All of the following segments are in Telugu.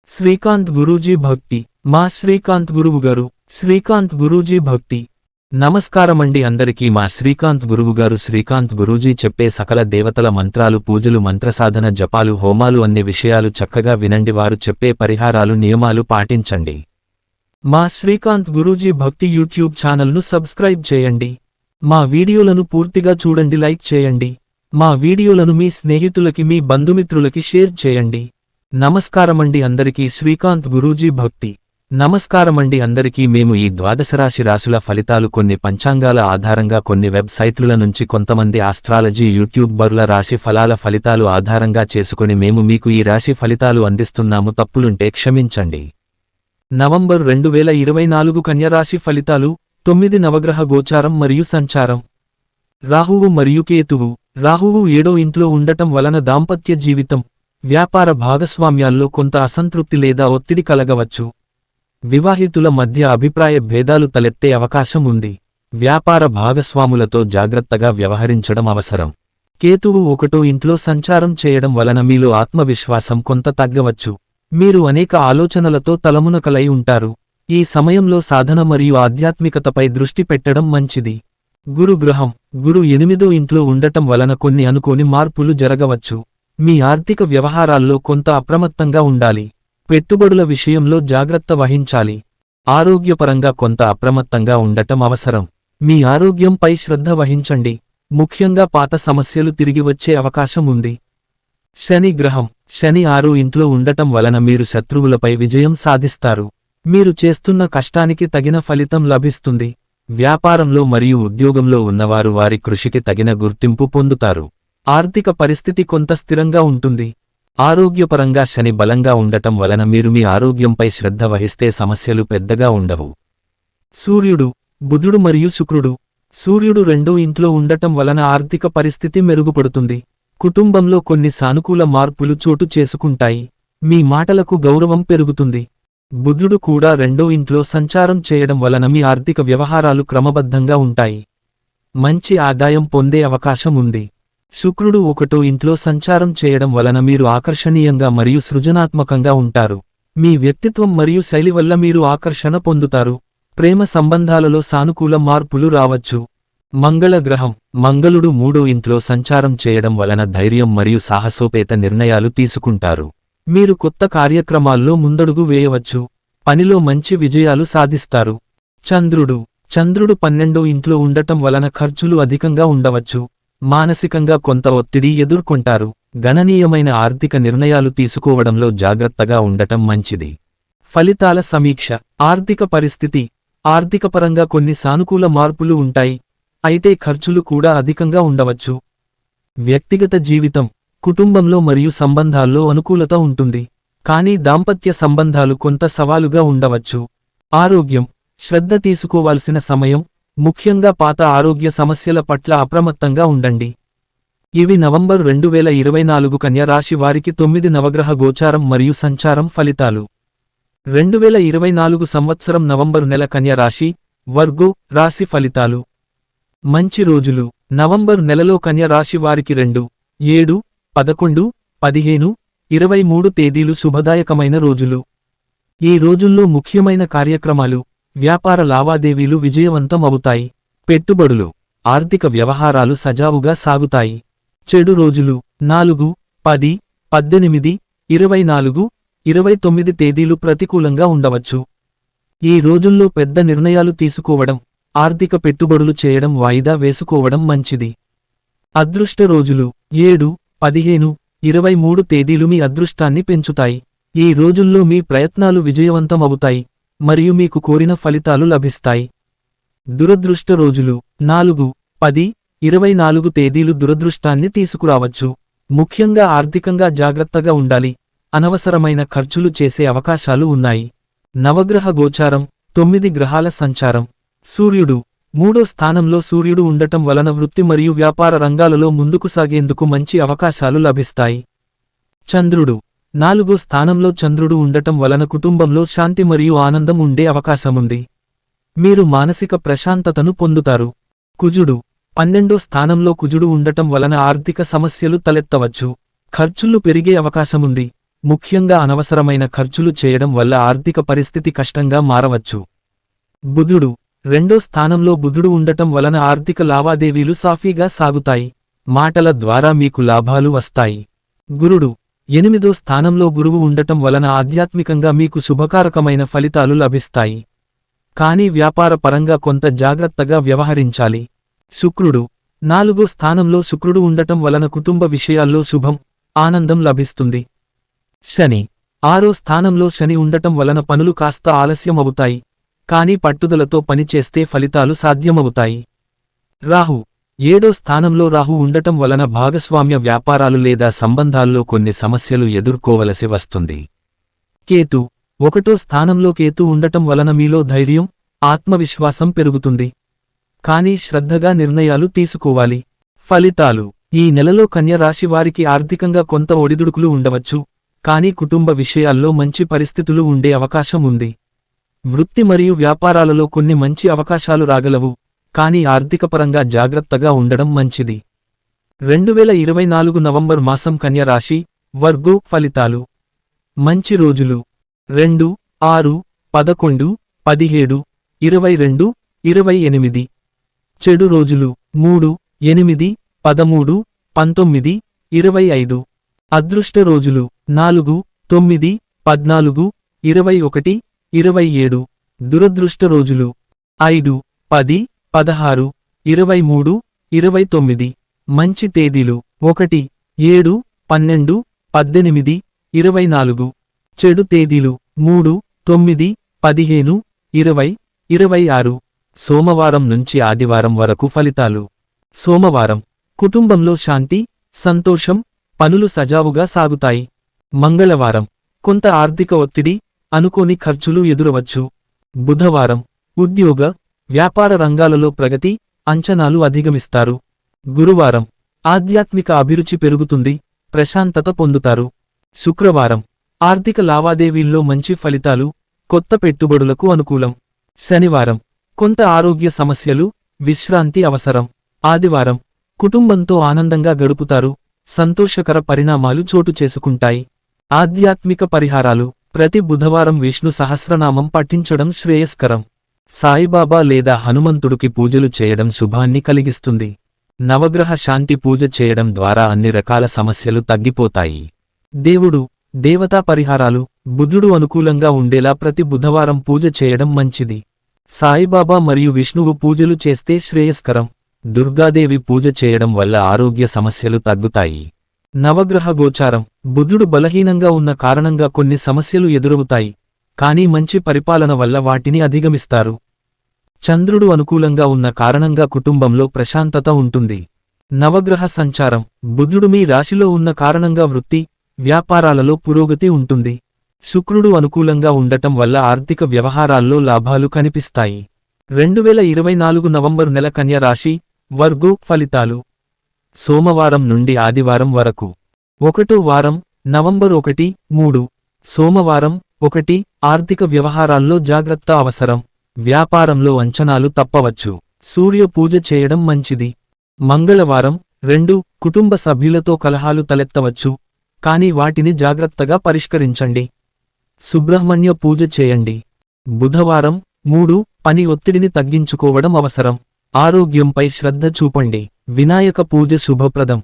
శ్రీకాంత్ గురూజీ భక్తి. మా శ్రీకాంత్ గురువుగారు. శ్రీకాంత్ గురూజీ భక్తి. నమస్కారమండి అందరికీ. మా శ్రీకాంత్ గురువుగారు. శ్రీకాంత్ గురూజీ చెప్పే సకల దేవతల మంత్రాలు, పూజలు, మంత్రసాధన, జపాలు, హోమాలు అన్ని విషయాలు చక్కగా వినండి. వారు చెప్పే పరిహారాలు, నియమాలు పాటించండి. మా శ్రీకాంత్ గురూజీ భక్తి యూట్యూబ్ ఛానల్ను సబ్స్క్రైబ్ చేయండి. మా వీడియోలను పూర్తిగా చూడండి, లైక్ చేయండి. మా వీడియోలను మీ స్నేహితులకి, మీ బంధుమిత్రులకి షేర్ చేయండి. నమస్కారమండి అందరికీ. శ్రీకాంత్ గురూజీ భక్తి. నమస్కారమండి అందరికీ. మేము ఈ ద్వాదశరాశి రాశుల ఫలితాలు కొన్ని పంచాంగాల ఆధారంగా, కొన్ని వెబ్సైట్ల నుంచి, కొంతమంది ఆస్ట్రాలజీ యూట్యూబర్ల రాశి ఫలాల ఫలితాలు ఆధారంగా చేసుకుని మేము మీకు ఈ రాశి ఫలితాలు అందిస్తున్నాము. తప్పులుంటే క్షమించండి. నవంబర్ 2024 కన్యరాశి ఫలితాలు. 9 నవగ్రహ గోచారం మరియు సంచారం. రాహువు మరియు కేతువు. రాహువు 7వ ఇంట్లో ఉండటం వలన దాంపత్య జీవితం, వ్యాపార భాగస్వామ్యాల్లో కొంత అసంతృప్తి లేదా ఒత్తిడి కలగవచ్చు. వివాహితుల మధ్య అభిప్రాయ భేదాలు తలెత్తే అవకాశం ఉంది. వ్యాపార భాగస్వాములతో జాగ్రత్తగా వ్యవహరించడం అవసరం. కేతువు 1వ ఇంట్లో సంచారం చేయడం వలన మీలో ఆత్మవిశ్వాసం కొంత తగ్గవచ్చు. మీరు అనేక ఆలోచనలతో తలమునకలై ఉంటారు. ఈ సమయంలో సాధన మరియు ఆధ్యాత్మికతపై దృష్టి పెట్టడం మంచిది. గురుగ్రహం. గురు 8వ ఇంట్లో ఉండటం వలన కొన్ని అనుకోని మార్పులు జరగవచ్చు. మీ ఆర్థిక వ్యవహారాల్లో కొంత అప్రమత్తంగా ఉండాలి. పెట్టుబడుల విషయంలో జాగ్రత్త వహించాలి. ఆరోగ్యపరంగా కొంత అప్రమత్తంగా ఉండటం అవసరం. మీ ఆరోగ్యంపై శ్రద్ధ వహించండి. ముఖ్యంగా పాత సమస్యలు తిరిగి వచ్చే అవకాశం ఉంది. శని గ్రహం. శని 6వ ఇంట్లో ఉండటం వలన మీరు శత్రువులపై విజయం సాధిస్తారు. మీరు చేస్తున్న కష్టానికి తగిన ఫలితం లభిస్తుంది. వ్యాపారంలో మరియు ఉద్యోగంలో ఉన్నవారు వారి కృషికి తగిన గుర్తింపు పొందుతారు. ఆర్థిక పరిస్థితి కొంత స్థిరంగా ఉంటుంది. ఆరోగ్యపరంగా శని బలంగా ఉండటం వలన మీరు మీ ఆరోగ్యంపై శ్రద్ధ వహిస్తే సమస్యలు పెద్దగా ఉండవు. సూర్యుడు. బుధుడు మరియు శుక్రుడు. సూర్యుడు 2వ ఇంట్లో ఉండటం వలన ఆర్థిక పరిస్థితి మెరుగుపడుతుంది. కుటుంబంలో కొన్ని సానుకూల మార్పులు చోటు చేసుకుంటాయి. మీ మాటలకు గౌరవం పెరుగుతుంది. బుధుడు కూడా 2వ ఇంట్లో సంచారం చేయడం వలన మీ ఆర్థిక వ్యవహారాలు క్రమబద్ధంగా ఉంటాయి. మంచి ఆదాయం పొందే అవకాశం ఉంది. శుక్రుడు 1వ ఇంట్లో సంచారం చేయడం వలన మీరు ఆకర్షణీయంగా మరియు సృజనాత్మకంగా ఉంటారు. మీ వ్యక్తిత్వం మరియు శైలి వల్ల మీరు ఆకర్షణ పొందుతారు. ప్రేమ సంబంధాలలో సానుకూల మార్పులు రావచ్చు. మంగళ గ్రహం. మంగళుడు 3వ ఇంట్లో సంచారం చేయడం వలన ధైర్యం మరియు సాహసోపేత నిర్ణయాలు తీసుకుంటారు. మీరు కొత్త కార్యక్రమాల్లో ముందడుగు వేయవచ్చు. పనిలో మంచి విజయాలు సాధిస్తారు. చంద్రుడు. చంద్రుడు 12వ ఇంట్లో ఉండటం వలన ఖర్చులు అధికంగా ఉండవచ్చు. మానసికంగా కొంత ఒత్తిడి ఎదుర్కొంటారు. గణనీయమైన ఆర్థిక నిర్ణయాలు తీసుకోవడంలో జాగ్రత్తగా ఉండటం మంచిది. ఫలితాల సమీక్ష. ఆర్థిక పరిస్థితి. ఆర్థికపరంగా కొన్ని సానుకూల మార్పులు ఉంటాయి. అయితే ఖర్చులు కూడా అధికంగా ఉండవచ్చు. వ్యక్తిగత జీవితం. కుటుంబంలో మరియు సంబంధాల్లో అనుకూలత ఉంటుంది. కానీ దాంపత్య సంబంధాలు కొంత సవాలుగా ఉండవచ్చు. ఆరోగ్యం. శ్రద్ధ తీసుకోవాల్సిన సమయం. ముఖ్యంగా పాత ఆరోగ్య సమస్యల పట్ల అప్రమత్తంగా ఉండండి. ఇవి నవంబర్ 2024 కన్యా రాశి వారికి 9 నవగ్రహ గోచారం మరియు సంచారం ఫలితాలు. 2024 సంవత్సరం నవంబరు నెల కన్యా రాశి, వర్గో రాశి ఫలితాలు. మంచి రోజులు. నవంబరు నెలలో కన్యా రాశి వారికి 2, 7, 11, 15, 23 తేదీలు శుభదాయకమైన రోజులు. ఈ రోజుల్లో ముఖ్యమైన కార్యక్రమాలు, వ్యాపార లావాదేవీలు విజయవంతం అవుతాయి. పెట్టుబడులు, ఆర్థిక వ్యవహారాలు సజావుగా సాగుతాయి. చెడు రోజులు 4, 10, 18, 24, 29 తేదీలు ప్రతికూలంగా ఉండవచ్చు. ఈ రోజుల్లో పెద్ద నిర్ణయాలు తీసుకోవడం, ఆర్థిక పెట్టుబడులు చేయడం వాయిదా వేసుకోవడం మంచిది. అదృష్ట రోజులు 7, 15, 23 తేదీలు మీ అదృష్టాన్ని పెంచుతాయి. ఈ రోజుల్లో మీ ప్రయత్నాలు విజయవంతం అవుతాయి మరియు మీకు కోరిన ఫలితాలు లభిస్తాయి. దురదృష్ట రోజులు 4, 10, 24 తేదీలు దురదృష్టాన్ని తీసుకురావచ్చు. ముఖ్యంగా ఆర్థికంగా జాగ్రత్తగా ఉండాలి. అనవసరమైన ఖర్చులు చేసే అవకాశాలు ఉన్నాయి. నవగ్రహ గోచారం. 9 గ్రహాల సంచారం. సూర్యుడు. 3వ స్థానంలో సూర్యుడు ఉండటం వలన వృత్తి మరియు వ్యాపార రంగాలలో ముందుకు సాగేందుకు మంచి అవకాశాలు లభిస్తాయి. చంద్రుడు. 4వ స్థానంలో చంద్రుడు ఉండటం వలన కుటుంబంలో శాంతి మరియు ఆనందం ఉండే అవకాశముంది. మీరు మానసిక ప్రశాంతతను పొందుతారు. కుజుడు. 12వ స్థానంలో కుజుడు ఉండటం వలన ఆర్థిక సమస్యలు తలెత్తవచ్చు. ఖర్చులు పెరిగే అవకాశముంది. ముఖ్యంగా అనవసరమైన ఖర్చులు చేయడం వల్ల ఆర్థిక పరిస్థితి కష్టంగా మారవచ్చు. బుధుడు రెండో స్థానంలో బుధుడు ఉండటం వలన ఆర్థిక లావాదేవీలు సాఫీగా సాగుతాయి. మాటల ద్వారా మీకు లాభాలు వస్తాయి. గురుడు ఎనిమిదో స్థానంలో గురువు ఉండటం వలన ఆధ్యాత్మికంగా మీకు శుభకారకమైన ఫలితాలు లభిస్తాయి. కానీ వ్యాపార పరంగా కొంత జాగ్రత్తగా వ్యవహరించాలి. శుక్రుడు నాలుగో స్థానంలో శుక్రుడు ఉండటం వలన కుటుంబ విషయాల్లో శుభం, ఆనందం లభిస్తుంది. శని ఆరో స్థానంలో శని ఉండటం వలన పనులు కాస్త ఆలస్యమవుతాయి, కానీ పట్టుదలతో పనిచేస్తే ఫలితాలు సాధ్యమవుతాయి. రాహు ఏడో స్థానంలో రాహు ఉండటం వలన భాగస్వామ్య వ్యాపారాలు లేదా సంబంధాల్లో కొన్ని సమస్యలు ఎదుర్కోవలసి వస్తుంది. కేతు ఒకటో స్థానంలో కేతు ఉండటం వలన మీలో ధైర్యం, ఆత్మవిశ్వాసం పెరుగుతుంది. కానీ శ్రద్ధగా నిర్ణయాలు తీసుకోవాలి. ఫలితాలు ఈ నెలలో కన్య రాశి వారికి ఆర్థికంగా కొంత ఒడిదుడుకులు ఉండవచ్చు, కానీ కుటుంబ విషయాల్లో మంచి పరిస్థితులు ఉండే అవకాశం ఉంది. వృత్తి మరియు వ్యాపారాలలో కొన్ని మంచి అవకాశాలు రాగలవు, కానీ ఆర్థికపరంగా జాగ్రత్తగా ఉండడం మంచిది. 2024 నవంబర్ మాసం కన్య రాశి వర్గో ఫలితాలు. మంచి రోజులు 2, 6, 11, 17, 22, 28. చెడు రోజులు 3, 8, 13, 19, 25. అదృష్ట రోజులు 4, 9, 14, 21, 27. దురదృష్ట రోజులు 5, 10, 16, 23, 29. మంచి తేదీలు 1, 7, 12, 18, 24. చెడు తేదీలు 3, 9, 15, 20, 26. సోమవారం నుంచి ఆదివారం వరకు ఫలితాలు. సోమవారం కుటుంబంలో శాంతి, సంతోషం, పనులు సజావుగా సాగుతాయి. మంగళవారం కొంత ఆర్థిక ఒత్తిడి, అనుకోని ఖర్చులు ఎదురవచ్చు. బుధవారం ఉద్యోగ, వ్యాపార రంగాలలో ప్రగతి, అంచనాలు అధిగమిస్తారు. గురువారం ఆధ్యాత్మిక అభిరుచి పెరుగుతుంది, ప్రశాంతత పొందుతారు. శుక్రవారం ఆర్థిక లావాదేవీల్లో మంచి ఫలితాలు, కొత్త పెట్టుబడులకు అనుకూలం. శనివారం కొంత ఆరోగ్య సమస్యలు, విశ్రాంతి అవసరం. ఆదివారం కుటుంబంతో ఆనందంగా గడుపుతారు, సంతోషకర పరిణామాలు చోటు చేసుకుంటాయి. ఆధ్యాత్మిక పరిహారాలు ప్రతి బుధవారం విష్ణు సహస్రనామం పఠించడం శ్రేయస్కరం. సాయిబాబా లేదా హనుమంతుడికి పూజలు చేయడం శుభాన్ని కలిగిస్తుంది. నవగ్రహ శాంతి పూజ చేయడం ద్వారా అన్ని రకాల సమస్యలు తగ్గిపోతాయి. దేవుడు, దేవతా పరిహారాలు బుధుడు అనుకూలంగా ఉండేలా ప్రతి బుధవారం పూజ చేయడం మంచిది. సాయిబాబా మరియు విష్ణువు పూజలు చేస్తే శ్రేయస్కరం. దుర్గాదేవి పూజ చేయడం వల్ల ఆరోగ్య సమస్యలు తగ్గుతాయి. నవగ్రహ గోచారం బుధుడు బలహీనంగా ఉన్న కారణంగా కొన్ని సమస్యలు ఎదురవుతాయి, కానీ మంచి పరిపాలన వల్ల వాటిని అధిగమిస్తారు. చంద్రుడు అనుకూలంగా ఉన్న కారణంగా కుటుంబంలో ప్రశాంతత ఉంటుంది. నవగ్రహ సంచారం బుధుడు మీ రాశిలో ఉన్న కారణంగా వృత్తి, వ్యాపారాలలో పురోగతి ఉంటుంది. శుక్రుడు అనుకూలంగా ఉండటం వల్ల ఆర్థిక వ్యవహారాల్లో లాభాలు కనిపిస్తాయి. 2024 నవంబరు నెల కన్య రాశి వర్గో ఫలితాలు. సోమవారం నుండి ఆదివారం వరకు. 1వ వారం నవంబర్ 1, 3. సోమవారం 1 ఆర్థిక వ్యవహారాల్లో జాగ్రత్త అవసరం. వ్యాపారంలో అంచనాలు తప్పవచ్చు. సూర్య పూజ చేయడం మంచిది. మంగళవారం 2 కుటుంబ సభ్యులతో కలహాలు తలెత్తవచ్చు, కానీ వాటిని జాగ్రత్తగా పరిష్కరించండి. సుబ్రహ్మణ్య పూజ చేయండి. బుధవారం 3 పని ఒత్తిడిని తగ్గించుకోవడం అవసరం. ఆరోగ్యంపై శ్రద్ధ చూపండి. వినాయక పూజ శుభప్రదం.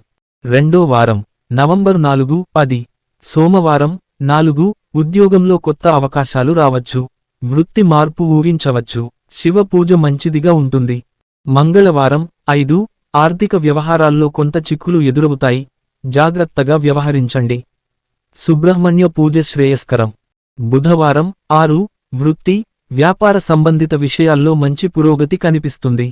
2వ వారం నవంబర్ 4, 10. సోమవారం 4 ఉద్యోగంలో కొత్త అవకాశాలు రావచ్చు. వృత్తి మార్పు ఊహించవచ్చు. శివ పూజ మంచిదిగా ఉంటుంది. మంగళవారం 5 ఆర్థిక వ్యవహారాల్లో కొంత చిక్కులు ఎదురవుతాయి, జాగ్రత్తగా వ్యవహరించండి. సుబ్రహ్మణ్య పూజ శ్రేయస్కరం. బుధవారం 6 వృత్తి, వ్యాపార సంబంధిత విషయాల్లో మంచి పురోగతి కనిపిస్తుంది.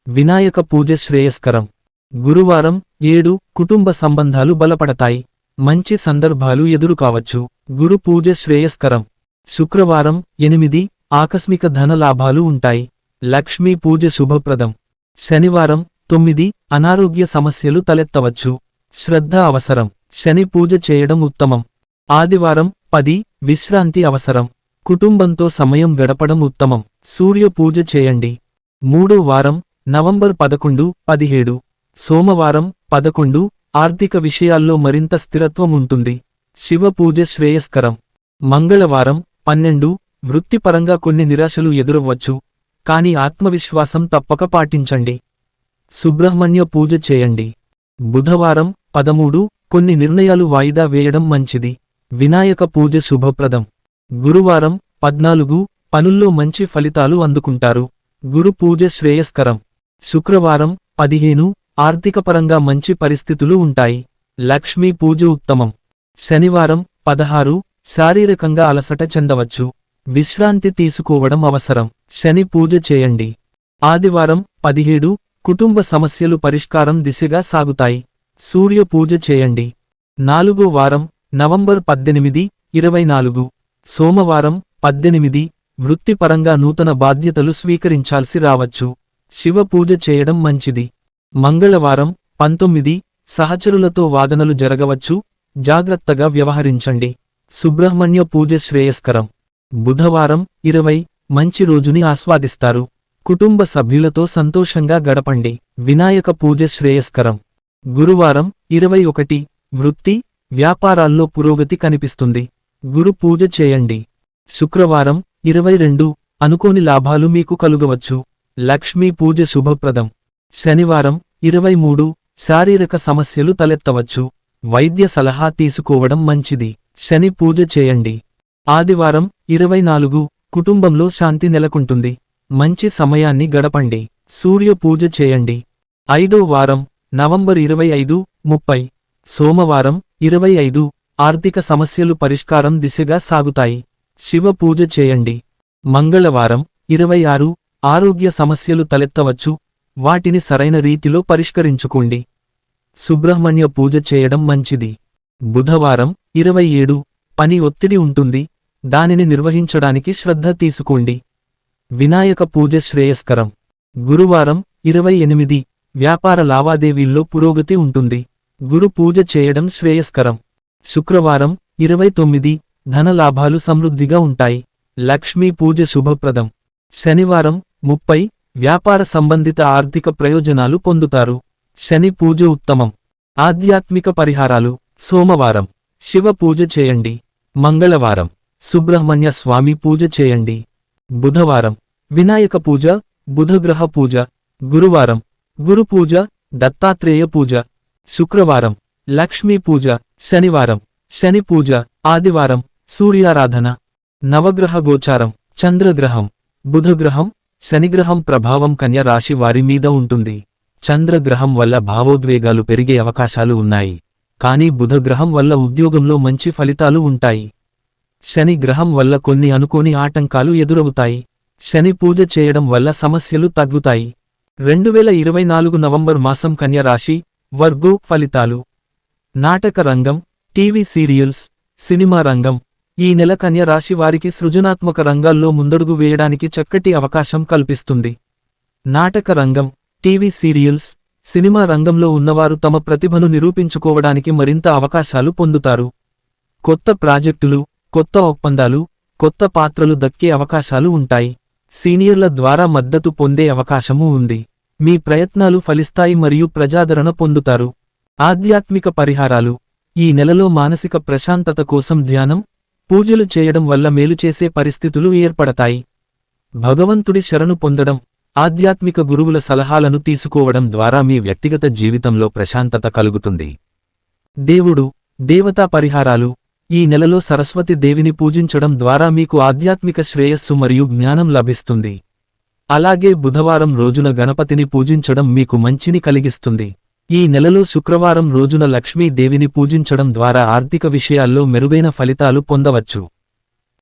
వినాయక పూజ శ్రేయస్కరం. గురువారం 7 కుటుంబ సంబంధాలు బలపడతాయి, మంచి సందర్భాలు ఎదురుకావచ్చు. గురు పూజ శ్రేయస్కరం. శుక్రవారం 8 ఆకస్మిక ధన లాభాలు ఉంటాయి. లక్ష్మీ పూజ శుభప్రదం. శనివారం 9 అనారోగ్య సమస్యలు తలెత్తవచ్చు. శ్రద్ధ అవసరం. శని పూజ చేయడం ఉత్తమం. ఆదివారం 10 విశ్రాంతి అవసరం. కుటుంబంతో సమయం గడపడం ఉత్తమం. సూర్య పూజ చేయండి. 3వ వారం నవంబర్ 11, 17. సోమవారం 11 ఆర్థిక విషయాల్లో మరింత స్థిరత్వం ఉంటుంది. శివ పూజ శ్రేయస్కరం. మంగళవారం 12 వృత్తిపరంగా కొన్ని నిరాశలు ఎదురవ్వచ్చు, కానీ ఆత్మవిశ్వాసం తప్పక పాటించండి. సుబ్రహ్మణ్య పూజ చేయండి. బుధవారం 13 కొన్ని నిర్ణయాలు వాయిదా వేయడం మంచిది. వినాయక పూజ శుభప్రదం. గురువారం 14 పనుల్లో మంచి ఫలితాలు అందుకుంటారు. గురు పూజ శ్రేయస్కరం. శుక్రవారం 15 ఆర్థికపరంగా మంచి పరిస్థితులు ఉంటాయి. లక్ష్మీ పూజ ఉత్తమం. శనివారం 16 శారీరకంగా అలసట చెందవచ్చు, విశ్రాంతి తీసుకోవడం అవసరం. శని పూజ చేయండి. ఆదివారం 17 కుటుంబ సమస్యలు పరిష్కారం దిశగా సాగుతాయి. సూర్య పూజ చేయండి. 4వ వారం నవంబర్ 18, 24 సోమవారం 18 వృత్తిపరంగా నూతన బాధ్యతలు స్వీకరించాల్సి రావచ్చు. శివ పూజ చేయడం మంచిది. మంగళవారం 19 సహచరులతో వాదనలు జరగవచ్చు, జాగ్రత్తగా వ్యవహరించండి. సుబ్రహ్మణ్య పూజ శ్రేయస్కరం. బుధవారం 20 మంచి రోజుని ఆస్వాదిస్తారు. కుటుంబ సభ్యులతో సంతోషంగా గడపండి. వినాయక పూజ శ్రేయస్కరం. గురువారం 21 వృత్తి, వ్యాపారాల్లో పురోగతి కనిపిస్తుంది. గురు పూజ చేయండి. శుక్రవారం 22 అనుకోని లాభాలు మీకు కలుగవచ్చు. లక్ష్మీ పూజ శుభప్రదం. శనివారం 23 శారీరక సమస్యలు తలెత్తవచ్చు, వైద్య సలహా తీసుకోవడం మంచిది. శని పూజ చేయండి. ఆదివారం 24 కుటుంబంలో శాంతి నెలకొంటుంది. మంచి సమయాన్ని గడపండి. సూర్య పూజ చేయండి. 5వ వారం నవంబర్ 25, 30 సోమవారం 25 ఆర్థిక సమస్యలు పరిష్కారం దిశగా సాగుతాయి. శివ పూజ చేయండి. మంగళవారం 26 ఆరోగ్య సమస్యలు తలెత్తవచ్చు, వాటిని సరైన రీతిలో పరిష్కరించుకోండి. సుబ్రహ్మణ్య పూజ చేయడం మంచిది. బుధవారం 27 పని ఒత్తిడి ఉంటుంది, దానిని నిర్వహించడానికి శ్రద్ధ తీసుకోండి. వినాయక పూజ శ్రేయస్కరం. గురువారం 28 వ్యాపార లావాదేవీల్లో పురోగతి ఉంటుంది. గురు పూజ చేయడం శ్రేయస్కరం. శుక్రవారం 29 ధన లాభాలు సమృద్ధిగా ఉంటాయి. లక్ష్మీ పూజ శుభప్రదం. శనివారం 30 వ్యాపార సంబంధిత ఆర్థిక ప్రయోజనాలు పొందుతారు. శని పూజ ఉత్తమం. ఆధ్యాత్మిక పరిహారాలు. సోమవారం శివ పూజ చేయండి. మంగళవారం సుబ్రహ్మణ్య స్వామి పూజ చేయండి. బుధవారం వినాయక పూజ, బుధగ్రహ పూజ. గురువారం గురు పూజ, దత్తాత్రేయ పూజ. శుక్రవారం లక్ష్మీ పూజ. శనివారం శని పూజ. ఆదివారం సూర్యారాధన. నవగ్రహ గోచారం. చంద్రగ్రహం, బుధగ్రహం, శనిగ్రహం ప్రభావం కన్య రాశి వారి మీద ఉంటుంది. చంద్రగ్రహం వల్ల భావోద్వేగాలు పెరిగే అవకాశాలు ఉన్నాయి, కానీ బుధగ్రహం వల్ల ఉద్యోగంలో మంచి ఫలితాలు ఉంటాయి. శని గ్రహం వల్ల కొన్ని అనుకోని ఆటంకాలు ఎదురవుతాయి. శని పూజ చేయడం వల్ల సమస్యలు తగ్గుతాయి. 2024 నవంబర్ మాసం కన్య రాశి వర్గో ఫలితాలు. నాటక రంగం, టీవీ సీరియల్స్, సినిమా రంగం. ఈ నెల కన్య రాశి వారికి సృజనాత్మక రంగాల్లో ముందడుగు వేయడానికి చక్కటి అవకాశం కల్పిస్తుంది. నాటక రంగం, టీవీ సీరియల్స్, సినిమా రంగంలో ఉన్నవారు తమ ప్రతిభను నిరూపించుకోవడానికి మరింత అవకాశాలు పొందుతారు. కొత్త ప్రాజెక్టులు, కొత్త ఒప్పందాలు, కొత్త పాత్రలు దక్కే అవకాశాలు ఉంటాయి. సీనియర్ల ద్వారా మద్దతు పొందే అవకాశమూ ఉంది. మీ ప్రయత్నాలు ఫలిస్తాయి మరియు ప్రజాదరణ పొందుతారు. ఆధ్యాత్మిక పరిహారాలు. ఈ నెలలో మానసిక ప్రశాంతత కోసం ధ్యానం, పూజలు చేయడం వల్ల మేలు చేసే పరిస్థితులు ఏర్పడతాయి. భగవంతుడి శరణు పొందడం, ఆధ్యాత్మిక గురువుల సలహాలను తీసుకోవడం ద్వారా మీ వ్యక్తిగత జీవితంలో ప్రశాంతత కలుగుతుంది. దేవుడు, దేవతా పరిహారాలు. ఈ నెలలో సరస్వతి దేవిని పూజించడం ద్వారా మీకు ఆధ్యాత్మిక శ్రేయస్సు మరియు జ్ఞానం లభిస్తుంది. అలాగే బుధవారం రోజున గణపతిని పూజించడం మీకు మంచిని కలిగిస్తుంది. ఈ నెలలో శుక్రవారం రోజున లక్ష్మీ దేవిని పూజించడం ద్వారా ఆర్థిక విషయాల్లో మెరుగైన ఫలితాలు పొందవచ్చు.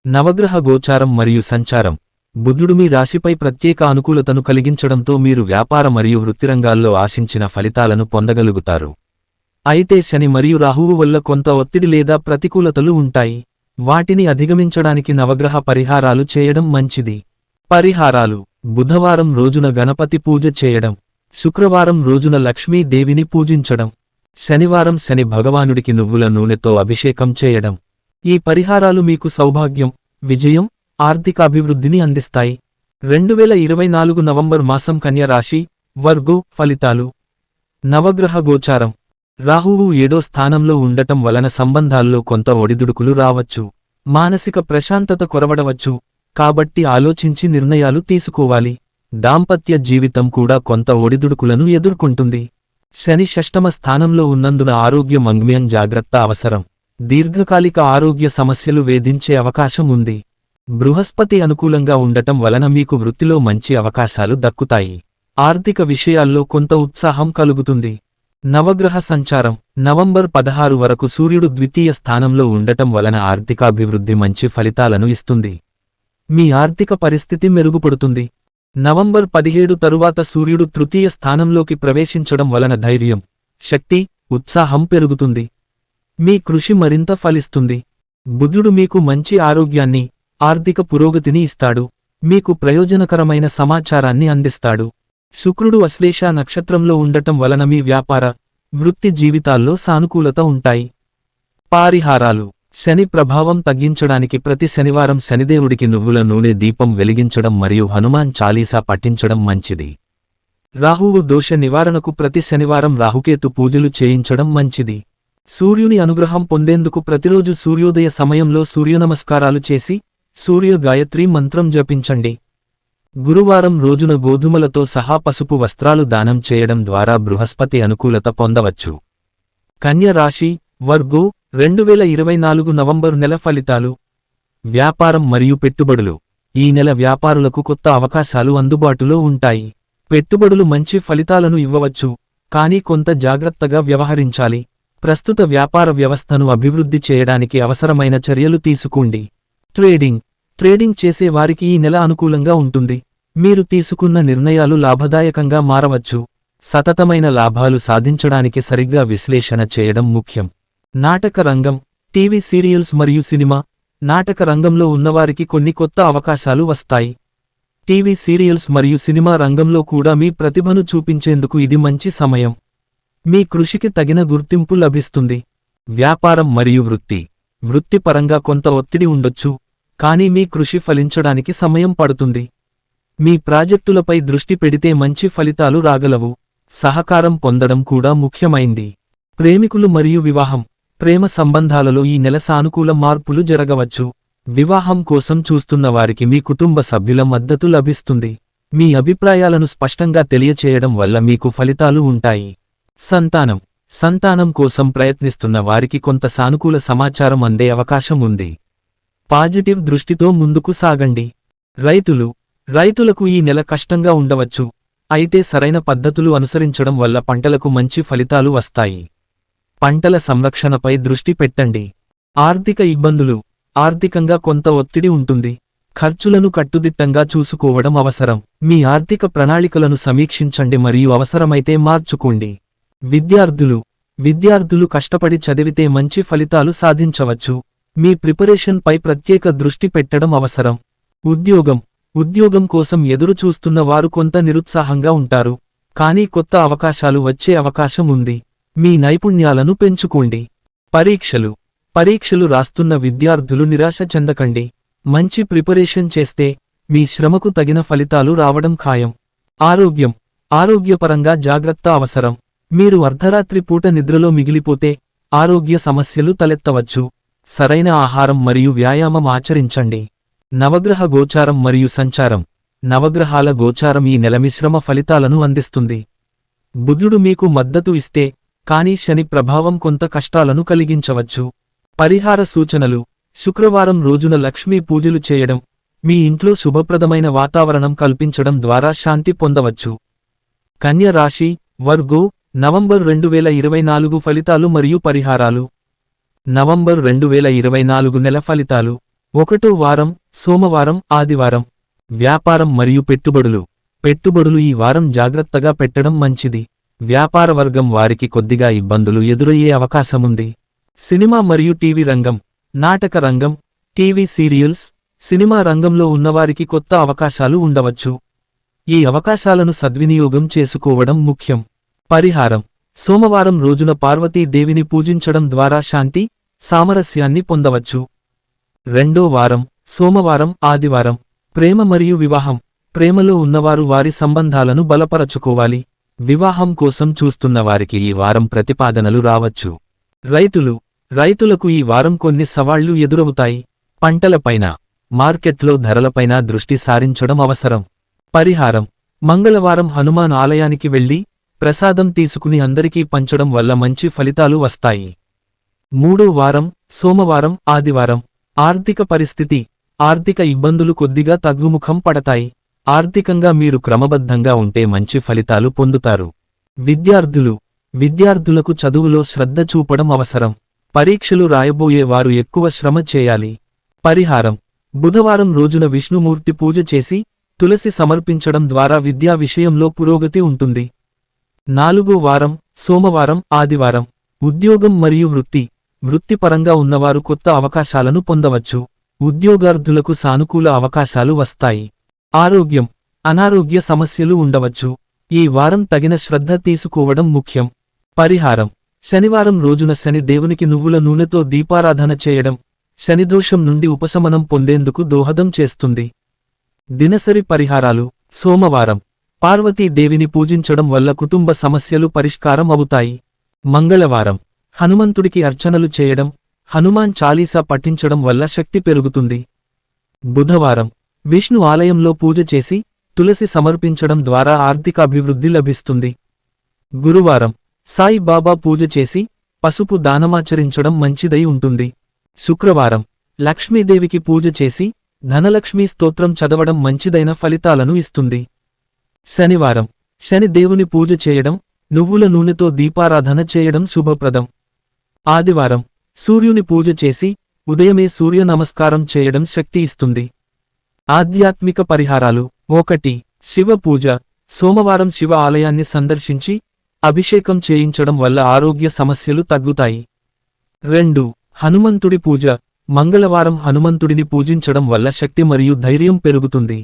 నవగ్రహ గోచారం మరియు సంచారం. బుధుడు మీ రాశిపై ప్రత్యేక అనుకూలతను కలిగించడంతో మీరు వ్యాపార మరియు వృత్తిరంగాల్లో ఆశించిన ఫలితాలను పొందగలుగుతారు. అయితే శని మరియు రాహువు వల్ల కొంత ఒత్తిడి లేదా ప్రతికూలతలు ఉంటాయి. వాటిని అధిగమించడానికి నవగ్రహ పరిహారాలు చేయడం మంచిది. పరిహారాలు. బుధవారం రోజున గణపతి పూజ చేయడం, శుక్రవారం రోజున లక్ష్మీ దేవిని పూజించడం, శనివారం శని భగవానుడికి నువ్వుల నూనెతో అభిషేకం చేయడం. ఈ పరిహారాలు మీకు సౌభాగ్యం, విజయం, ఆర్థికాభివృద్ధిని అందిస్తాయి. 2024 నవంబర్ మాసం కన్య రాశి వర్గో ఫలితాలు. నవగ్రహ గోచారం. రాహువు 7వ స్థానంలో ఉండటం వలన సంబంధాల్లో కొంత ఒడిదుడుకులు రావచ్చు. మానసిక ప్రశాంతత కొరవడవచ్చు, కాబట్టి ఆలోచించి నిర్ణయాలు తీసుకోవాలి. దాంపత్య జీవితం కూడా కొంత ఒడిదుడుకులను ఎదుర్కొంటుంది. శని 6వ స్థానంలో ఉన్నందున ఆరోగ్యం జాగ్రత్త అవసరం. దీర్ఘకాలిక ఆరోగ్య సమస్యలు వేధించే అవకాశం ఉంది. బృహస్పతి అనుకూలంగా ఉండటం వలన మీకు వృత్తిలో మంచి అవకాశాలు దక్కుతాయి. ఆర్థిక విషయాల్లో కొంత ఉత్సాహం కలుగుతుంది. నవగ్రహ సంచారం నవంబర్ 16 వరకు సూర్యుడు ద్వితీయ స్థానంలో ఉండటం వలన ఆర్థికాభివృద్ధి మంచి ఫలితాలను ఇస్తుంది. మీ ఆర్థిక పరిస్థితి మెరుగుపడుతుంది. నవంబర్ 17 తరువాత సూర్యుడు తృతీయ స్థానంలోకి ప్రవేశించడం వలన ధైర్యం, శక్తి, ఉత్సాహం పెరుగుతుంది. మీ కృషి మరింత ఫలిస్తుంది. బుధుడు మీకు మంచి ఆరోగ్యాన్ని, ఆర్థిక పురోగతిని ఇస్తాడు. మీకు ప్రయోజనకరమైన సమాచారాన్ని అందిస్తాడు. శుక్రుడు అశ్లేష నక్షత్రంలో ఉండటం వలన మీ వ్యాపార, వృత్తి జీవితాల్లో సానుకూలత ఉంటాయి. పరిహారాలు శని ప్రభావం తగ్గించడానికి ప్రతి శనివారం శనిదేవుడికి నువ్వుల నూనె దీపం వెలిగించడం మరియు హనుమాన్ చాలీసా పఠించడం మంచిది. రాహువు దోష నివారణకు ప్రతి శనివారం రాహుకేతు పూజలు చేయించడం మంచిది. సూర్యుని అనుగ్రహం పొందేందుకు ప్రతిరోజు సూర్యోదయ సమయంలో సూర్యనమస్కారాలు చేసి సూర్య గాయత్రీ మంత్రం జపించండి. గురువారం రోజున గోధుమలతో సహా పసుపు వస్త్రాలు దానం చేయడం ద్వారా బృహస్పతి అనుకూలత పొందవచ్చు. కన్య రాశి వర్గో 2024 నవంబరు నెల ఫలితాలు. వ్యాపారం మరియు పెట్టుబడులు. ఈ నెల వ్యాపారులకు కొత్త అవకాశాలు అందుబాటులో ఉంటాయి. పెట్టుబడులు మంచి ఫలితాలను ఇవ్వవచ్చు, కానీ కొంత జాగ్రత్తగా వ్యవహరించాలి. ప్రస్తుత వ్యాపార వ్యవస్థను అభివృద్ధి చేయడానికి అవసరమైన చర్యలు తీసుకోండి. ట్రేడింగ్ చేసే వారికి ఈ నెల అనుకూలంగా ఉంటుంది. మీరు తీసుకున్న నిర్ణయాలు లాభదాయకంగా మారవచ్చు. సతతమైన లాభాలు సాధించడానికి సరిగ్గా విశ్లేషణ చేయడం ముఖ్యం. నాటక రంగం, టీవీ సీరియల్స్ మరియు సినిమా. నాటక రంగంలో ఉన్నవారికి కొన్ని కొత్త అవకాశాలు వస్తాయి. టీవీ సీరియల్స్ మరియు సినిమా రంగంలో కూడా మీ ప్రతిభను చూపించేందుకు ఇది మంచి సమయం. మీ కృషికి తగిన గుర్తింపు లభిస్తుంది. వ్యాపారం మరియు వృత్తిపరంగా కొంత ఒత్తిడి ఉండొచ్చు, కానీ మీ కృషి ఫలించడానికి సమయం పడుతుంది. మీ ప్రాజెక్టులపై దృష్టి పెడితే మంచి ఫలితాలు రాగలవు. సహకారం పొందడం కూడా ముఖ్యమైంది. ప్రేమికులు మరియు వివాహం. ప్రేమ సంబంధాలలో ఈ నెల సానుకూల మార్పులు జరగవచ్చు. వివాహం కోసం చూస్తున్న వారికి మీ కుటుంబ సభ్యుల మద్దతు లభిస్తుంది. మీ అభిప్రాయాలను స్పష్టంగా తెలియచేయడం వల్ల మీకు ఫలితాలు ఉంటాయి. సంతానం కోసం ప్రయత్నిస్తున్న వారికి కొంత సానుకూల సమాచారం అందే అవకాశం ఉంది. పాజిటివ్ దృష్టితో ముందుకు సాగండి. రైతులకు ఈ నెల కష్టంగా ఉండవచ్చు, అయితే సరైన పద్ధతులు అనుసరించడం వల్ల పంటలకు మంచి ఫలితాలు వస్తాయి. పంటల సంరక్షణపై దృష్టి పెట్టండి. ఆర్థిక ఇబ్బందులు. ఆర్థికంగా కొంత ఒత్తిడి ఉంటుంది. ఖర్చులను కట్టుదిట్టంగా చూసుకోవడం అవసరం. మీ ఆర్థిక ప్రణాళికలను సమీక్షించండి మరియు అవసరమైతే మార్చుకోండి. విద్యార్థులు కష్టపడి చదివితే మంచి ఫలితాలు సాధించవచ్చు. మీ ప్రిపరేషన్ పై ప్రత్యేక దృష్టి పెట్టడం అవసరం. ఉద్యోగం కోసం ఎదురు చూస్తున్న వారు కొంత నిరుత్సాహంగా ఉంటారు, కానీ కొత్త అవకాశాలు వచ్చే అవకాశం ఉంది. మీ నైపుణ్యాలను పెంచుకోండి. పరీక్షలు రాస్తున్న విద్యార్థులు నిరాశ చెందకండి. మంచి ప్రిపరేషన్ చేస్తే మీ శ్రమకు తగిన ఫలితాలు రావడం ఖాయం. ఆరోగ్యపరంగా జాగ్రత్త అవసరం. మీరు అర్ధరాత్రి పూట నిద్రలో మిగిలిపోతే ఆరోగ్య సమస్యలు తలెత్తవచ్చు. సరైన ఆహారం మరియు వ్యాయామం ఆచరించండి. నవగ్రహ గోచారం మరియు సంచారం. నవగ్రహాల గోచారం ఈ నెల మిశ్రమ ఫలితాలను అందిస్తుంది. బుధుడు మీకు మద్దతు ఇస్తే, కానీ శని ప్రభావం కొంత కష్టాలను కలిగించవచ్చు. పరిహార సూచనలు. శుక్రవారం రోజున లక్ష్మీ పూజలు చేయడం, మీ ఇంట్లో శుభప్రదమైన వాతావరణం కల్పించడం ద్వారా శాంతి పొందవచ్చు. కన్య రాశి వర్గో నవంబర్ 2024 ఫలితాలు మరియు పరిహారాలు. నవంబర్ 2024 నెల ఫలితాలు. 1వ వారం సోమవారం ఆదివారం. వ్యాపారం మరియు పెట్టుబడులు ఈ వారం జాగ్రత్తగా పెట్టడం మంచిది. వ్యాపార వర్గం వారికి కొద్దిగా ఇబ్బందులు ఎదురయ్యే అవకాశముంది. సినిమా మరియు టీవీ రంగం. నాటక రంగం, టీవీ సీరియల్స్, సినిమా రంగంలో ఉన్నవారికి కొత్త అవకాశాలు ఉండవచ్చు. ఈ అవకాశాలను సద్వినియోగం చేసుకోవడం ముఖ్యం. పరిహారం. సోమవారం రోజున పార్వతీదేవిని పూజించడం ద్వారా శాంతి, సామరస్యాన్ని పొందవచ్చు. 2వ వారం సోమవారం ఆదివారం. ప్రేమ మరియు వివాహం. ప్రేమలో ఉన్నవారు వారి సంబంధాలను బలపరచుకోవాలి. వివాహం కోసం చూస్తున్న వారికి ఈ వారం ప్రతిపాదనలు రావచ్చు. రైతులకు ఈ వారం కొన్ని సవాళ్లు ఎదురవుతాయి. పంటలపైన, మార్కెట్లో ధరలపైన దృష్టి సారించడం అవసరం. పరిహారం: మంగళవారం హనుమాన్ ఆలయానికి వెళ్లి ప్రసాదం తీసుకుని అందరికీ పంచడం వల్ల మంచి ఫలితాలు వస్తాయి. మూడో వారం సోమవారం, ఆదివారం. ఆర్థిక పరిస్థితి: ఆర్థిక ఇబ్బందులు కొద్దిగా తగ్గుముఖం పడతాయి. ఆర్థికంగా మీరు క్రమబద్ధంగా ఉంటే మంచి ఫలితాలు పొందుతారు. విద్యార్థులకు చదువులో శ్రద్ధ చూపడం అవసరం. పరీక్షలు రాయబోయే వారు ఎక్కువ శ్రమ చేయాలి. పరిహారం: బుధవారం రోజున విష్ణుమూర్తి పూజ చేసి తులసి సమర్పించడం ద్వారా విద్యా విషయంలో పురోగతి ఉంటుంది. నాలుగో వారం సోమవారం, ఆదివారం. ఉద్యోగం మరియు వృత్తిపరంగా ఉన్నవారు కొత్త అవకాశాలను పొందవచ్చు. ఉద్యోగార్థులకు సానుకూల అవకాశాలు వస్తాయి. ఆరోగ్యం: అనారోగ్య సమస్యలు ఉండవచ్చు. ఈ వారం తగిన శ్రద్ధ తీసుకోవడం ముఖ్యం. పరిహారం: శనివారం రోజున శని దేవునికి నువ్వుల నూనెతో దీపారాధన చేయడం శనిదోషం నుండి ఉపశమనం పొందేందుకు దోహదం చేస్తుంది. దినసరి పరిహారాలు: సోమవారం పార్వతీదేవిని పూజించడం వల్ల కుటుంబ సమస్యలు పరిష్కారం అవుతాయి. మంగళవారం హనుమంతుడికి అర్చనలు చేయడం, హనుమాన్ చాలీసా పఠించడం వల్ల శక్తి పెరుగుతుంది. బుధవారం విష్ణు ఆలయంలో పూజ చేసి తులసి సమర్పించడం ద్వారా ఆర్థికాభివృద్ధి లభిస్తుంది. గురువారం సాయి బాబా పూజ చేసి పసుపు దానమాచరించడం మంచిదై ఉంటుంది. శుక్రవారం లక్ష్మీదేవికి పూజ చేసి ధనలక్ష్మీ స్తోత్రం చదవడం మంచిదైన ఫలితాలను ఇస్తుంది. శనివారం శని దేవుని పూజ చేయడం, నువ్వుల నూనెతో దీపారాధన చేయడం శుభప్రదం. ఆదివారం సూర్యుని పూజ చేసి ఉదయమే సూర్య నమస్కారం చేయడం శక్తి ఇస్తుంది. ఆధ్యాత్మిక పరిహారాలు: 1. శివ పూజ. సోమవారం శివ ఆలయాన్ని సందర్శించి అభిషేకం చేయించడం వల్ల ఆరోగ్య సమస్యలు తగ్గుతాయి. 2. హనుమంతుడి పూజ. మంగళవారం హనుమంతుడిని పూజించడం వల్ల శక్తి మరియు ధైర్యం పెరుగుతుంది.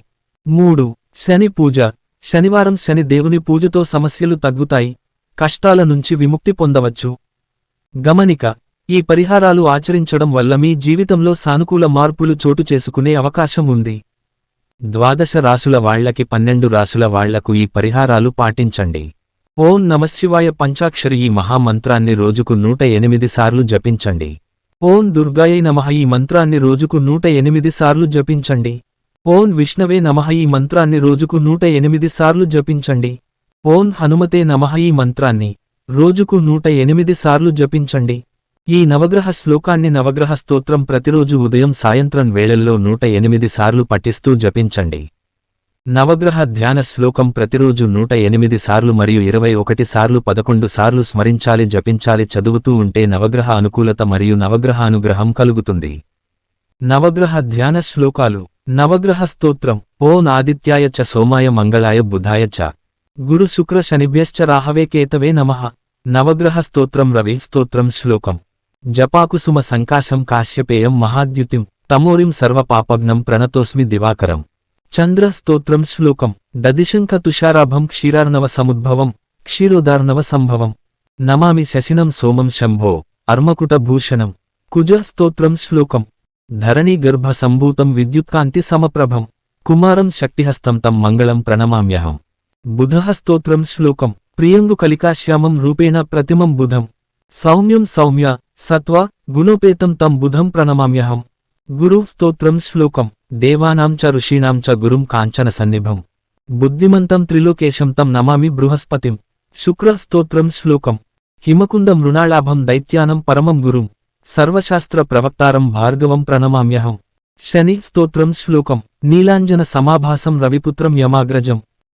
3. శని పూజ. శనివారం శని దేవుని పూజతో సమస్యలు తగ్గుతాయి, కష్టాల నుంచి విముక్తి పొందవచ్చు. గమనిక: ఈ పరిహారాలు ఆచరించడం వల్ల మీ జీవితంలో సానుకూల మార్పులు చోటు చేసుకునే అవకాశం ఉంది. 12 రాసుల వాళ్లకి 12 రాసుల వాళ్లకు ఈ పరిహారాలు పాటించండి. ఓం నమశ్శివాయ పంచాక్షరి ఈ మహామంత్రాన్ని రోజుకు 108 సార్లు జపించండి. ఓం దుర్గాయై నమః ఈ మంత్రాన్ని రోజుకు 108 సార్లు జపించండి. ఓం విష్ణవే నమః ఈ మంత్రాన్ని రోజుకు 108 సార్లు జపించండి. ఓం హనుమతే నమః ఈ మంత్రాన్ని రోజుకు 108 సార్లు జపించండి. ఈ నవగ్రహ శ్లోకాన్ని నవగ్రహ స్తోత్రం ప్రతిరోజు ఉదయం సాయంత్రం వేళల్లో 108 సార్లు పఠిస్తూ జపించండి. నవగ్రహ ధ్యాన శ్లోకం ప్రతిరోజు 108 సార్లు మరియు 21 సార్లు 11 సార్లు స్మరించాలి, జపించాలి. చదువుతూ ఉంటే నవగ్రహ అనుకూలత మరియు నవగ్రహ అనుగ్రహం కలుగుతుంది. నవగ్రహ ధ్యాన శ్లోకాలు. నవగ్రహ స్తోత్రం: ఓం ఆదిత్యాయ చ సోమాయ మంగళాయ బుధాయ చ గురు శుక్ర శనిభ్యశ్చ రాహవే కేతవే నమః. నవగ్రహ స్తోత్రం. రవి స్తోత్రం. శ్లోకం: జపాకుసుమ సంకాశం కాశ్యపేయం మహాద్యుతిం తమోరిం సర్వపాపఘ్నం ప్రణతోస్మి దివాకరం. చంద్ర స్తోత్రం. శ్లోకం: దదిశంఖ తుషారాభం క్షీరార్ణవ సముద్భవం క్షీరోదార్ణవ సంభవం నమామి శశినం సోమం శంభో అర్మకుట భూషణం. కుజ స్తోత్రం. శ్లోకం: ధరణీ గర్భ సంభూతం విద్యుత్కాంతి సమప్రభం కుమారం శక్తిహస్తం తం మంగళం ప్రణమామ్యహం. బుధ స్తోత్రం. శ్లోకం: ప్రియంగు కలికాశ్యామం రూపేణ ప్రతిమం బుధం సౌమ్యం సౌమ్య సత్వ గుణోపేతం తం బుధం ప్రణమామ్యహం. గురు స్తోత్రం. శ్లోకం: దేవానాం చ ఋషీణాం చ గురుం కాంచన సన్నిభం బుద్ధిమంతం త్రిలోకేశం తం నమామి బృహస్పతిం. శుక్ర స్తోత్రం. శ్లోకం: హిమకుంద మృణాళాభం దైత్యానం పరమం గురుం సర్వశాస్త్ర ప్రవక్తారం భార్గవం ప్రణమామ్యహం. శని స్తోత్రం. శ్లోకం: నీలాంజన సమాభాసం రవిపుత్రం యమాగ్రజం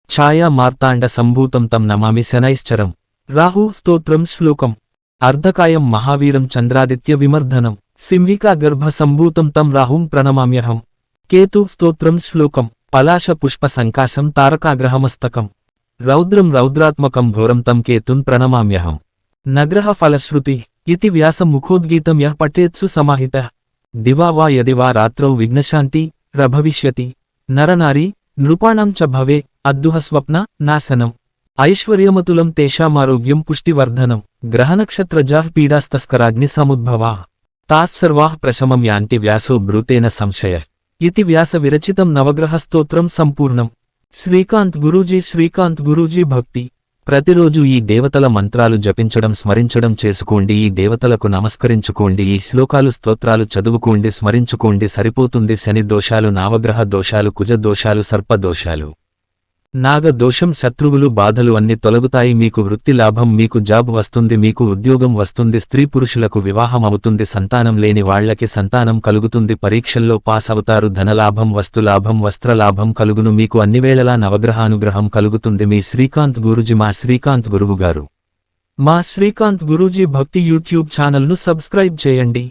ఛాయా మార్తాండ సంభూతం తం నమామి శనైశ్చరం. రాహు స్తోత్రం. శ్లోకం: అర్ధకాయం మహావీరం చంద్రాదిత్య విమర్ధనం సింహికా గర్భ సంభూతం తం రాహుం ప్రణమామ్యహం. కేతు స్తోత్రం. శ్లోకం: పలాశ పుష్ప సంకాశం తారకాగ్రహమస్తకం రౌద్రం రౌద్రాత్మకం ఘోరం తం కేతున్ ప్రణమామ్యహం. నగ్రహ ఫలశ్రుతి ఇతి వ్యాస ముఖోద్గీతం యః పఠేత్సు సమాహితః దివా వా యది వా రాత్రౌ విఘ్నశాంతి రభవిష్యతి. నరనారీ నృపాణం చ భవే అద్దుహ స్వప్న నాశనం ఐశ్వర్యమతులం తేషామారోగ్యం పుష్టివర్ధనం. గ్రహనక్షత్రజాః పీడాస్తస్కరాగ్ని సముద్భవాః తాస్సర్వాః ప్రశమం యాంతి వ్యాసో బ్రూతేన సంశయః ఇతి వ్యాస విరచితం. నవగ్రహ స్తోత్రం సంపూర్ణం. శ్రీకాంత్ గురూజీ భక్తి ప్రతిరోజు ఈ దేవతల మంత్రాలు జపించడం స్మరించడం చేసుకోండి, ఈ దేవతలకు నమస్కరించుకోండి, ఈ శ్లోకాలు స్తోత్రాలు చదువుకోండి, స్మరించుకోండి, సరిపోతుంది. శని దోషాలు, నవగ్రహ దోషాలు, కుజ దోషాలు, సర్ప దోషాలు, నాగ దోషం, శత్రువులు, బాధలు అన్ని తొలగుతాయి. మీకు వృత్తి లాభం, మీకు జాబ్ వస్తుంది, మీకు ఉద్యోగం వస్తుంది, స్త్రీ పురుషులకు వివాహం అవుతుంది, సంతానం లేని వాళ్లకి సంతానం కలుగుతుంది, పరీక్షల్లో పాస్ అవుతారు, ధనలాభం, వస్తులాభం, వస్త్రలాభం కలుగును, మీకు అన్నివేళలా నవగ్రహానుగ్రహం కలుగుతుంది. మీ శ్రీకాంత్ గురూజీ. మా శ్రీకాంత్ గురువు గారు. మా శ్రీకాంత్ గురూజీ భక్తి యూట్యూబ్ ఛానల్ను సబ్స్క్రైబ్ చేయండి.